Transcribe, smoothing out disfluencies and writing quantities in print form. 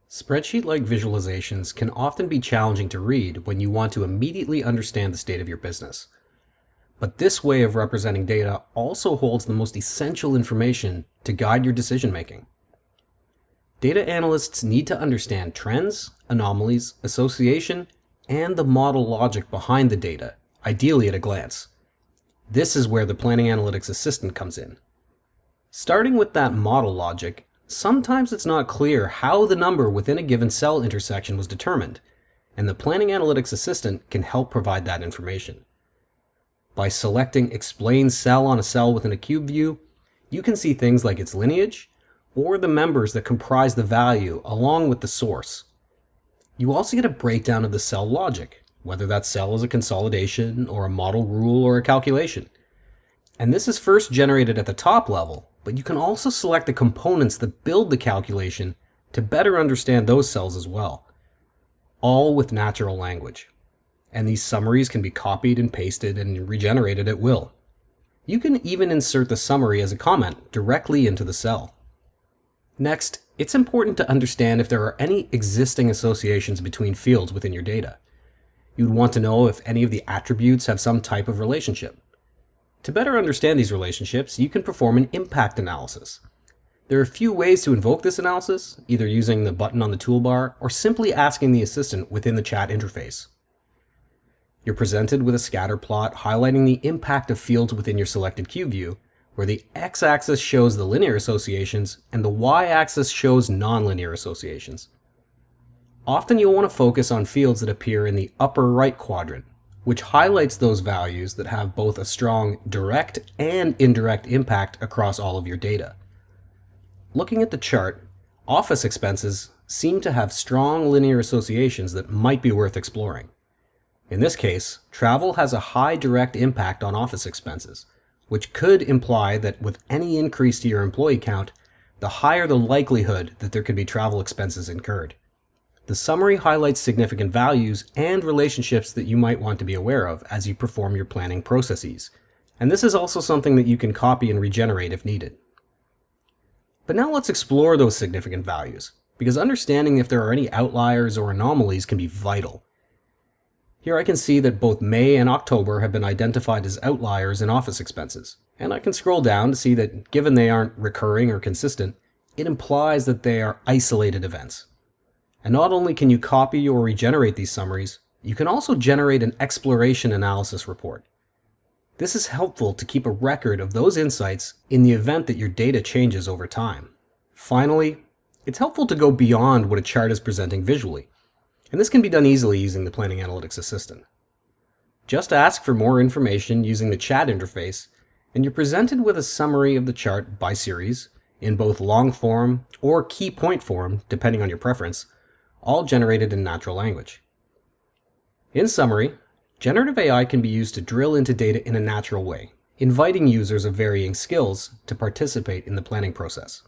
Spreadsheet-like visualizations can often be challenging to read when you want to immediately understand the state of your business. But this way of representing data also holds the most essential information to guide your decision-making. Data analysts need to understand trends, anomalies, association, and the model logic behind the data, ideally at a glance. This is where the Planning Analytics Assistant comes in. Starting with that model logic, sometimes it's not clear how the number within a given cell intersection was determined, and the Planning Analytics Assistant can help provide that information. By selecting Explain Cell on a cell within a cube view, you can see things like its lineage, or the members that comprise the value along with the source. You also get a breakdown of the cell logic, whether that cell is a consolidation, or a model rule, or a calculation. And this is first generated at the top level, but you can also select the components that build the calculation to better understand those cells as well, all with natural language. And these summaries can be copied and pasted and regenerated at will. You can even insert the summary as a comment directly into the cell. Next, it's important to understand if there are any existing associations between fields within your data. You'd want to know if any of the attributes have some type of relationship. To better understand these relationships, you can perform an impact analysis. There are a few ways to invoke this analysis, either using the button on the toolbar or simply asking the assistant within the chat interface. You're presented with a scatter plot highlighting the impact of fields within your selected cube view, where the x-axis shows the linear associations and the y-axis shows nonlinear associations. Often you'll want to focus on fields that appear in the upper right quadrant, which highlights those values that have both a strong direct and indirect impact across all of your data. Looking at the chart, office expenses seem to have strong linear associations that might be worth exploring. In this case, travel has a high direct impact on office expenses, which could imply that with any increase to your employee count, the higher the likelihood that there could be travel expenses incurred. The summary highlights significant values and relationships that you might want to be aware of as you perform your planning processes, and this is also something that you can copy and regenerate if needed. But now let's explore those significant values, because understanding if there are any outliers or anomalies can be vital. Here I can see that both May and October have been identified as outliers in office expenses, and I can scroll down to see that given they aren't recurring or consistent, it implies that they are isolated events. And not only can you copy or regenerate these summaries, you can also generate an exploration analysis report. This is helpful to keep a record of those insights in the event that your data changes over time. Finally, it's helpful to go beyond what a chart is presenting visually, and this can be done easily using the Planning Analytics Assistant. Just ask for more information using the chat interface, and you're presented with a summary of the chart by series, in both long form or key point form, depending on your preference, all generated in natural language. In summary, generative AI can be used to drill into data in a natural way, inviting users of varying skills to participate in the planning process.